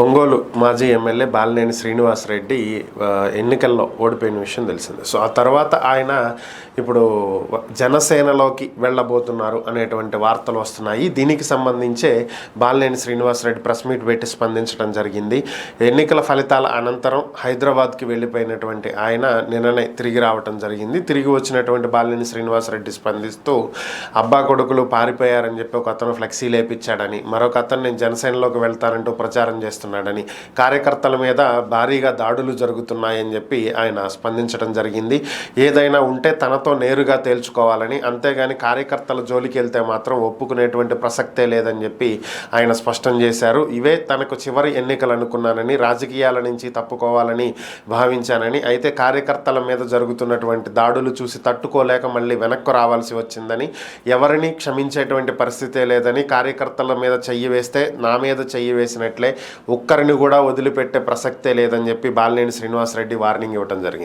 ఒంగోలు మాజీ ఎమ్మెల్యే బాలినేని శ్రీనివాసరెడ్డి ఎన్నికల్లో ఓడిపోయిన విషయం తెలిసిందే. సో ఆ తర్వాత ఆయన ఇప్పుడు జనసేనలోకి వెళ్ళబోతున్నారు అనేటువంటి వార్తలు వస్తున్నాయి. దీనికి సంబంధించే బాలినేని శ్రీనివాసరెడ్డి ప్రెస్ మీట్ పెట్టి స్పందించడం జరిగింది. ఎన్నికల ఫలితాల అనంతరం హైదరాబాద్కి వెళ్ళిపోయినటువంటి ఆయన నిన్ననే తిరిగి రావడం జరిగింది. తిరిగి వచ్చినటువంటి బాలినేని శ్రీనివాసరెడ్డి స్పందిస్తూ అబ్బా కొడుకులు పారిపోయారని చెప్పి ఒక అతను ఫ్లెక్సీ లేపించాడని, మరొక అతను నేను జనసేనలోకి వెళ్తానంటూ ప్రచారం చేస్తున్నాడని, కార్యకర్తల మీద భారీగా దాడులు జరుగుతున్నాయని చెప్పి ఆయన స్పందించడం జరిగింది. ఏదైనా ఉంటే తనతో నేరుగా తేల్చుకోవాలని, అంతేగాని కార్యకర్తల జోలికి వెళ్తే మాత్రం ఒప్పుకునేటువంటి ప్రసక్తే లేదని చెప్పి ఆయన స్పష్టం చేశారు. ఇవే తనకు చివరి ఎన్నికలు అనుకున్నానని, రాజకీయాల నుంచి తప్పుకోవాలని భావించానని, అయితే కార్యకర్తల మీద జరుగుతున్నటువంటి దాడులు చూసి తట్టుకోలేక మళ్ళీ వెనక్కు రావాల్సి వచ్చిందని, ఎవరిని క్షమించేటువంటి పరిస్థితే లేదని, కార్యకర్తల మీద చెయ్యి వేస్తే నా మీద చెయ్యి వేసినట్లే, ఒక్కరిని కూడా వదిలిపెట్టే ప్రసక్తే లేదని చెప్పి బాలినేని శ్రీనివాసరెడ్డి వార్నింగ్ ఇవ్వడం జరిగింది.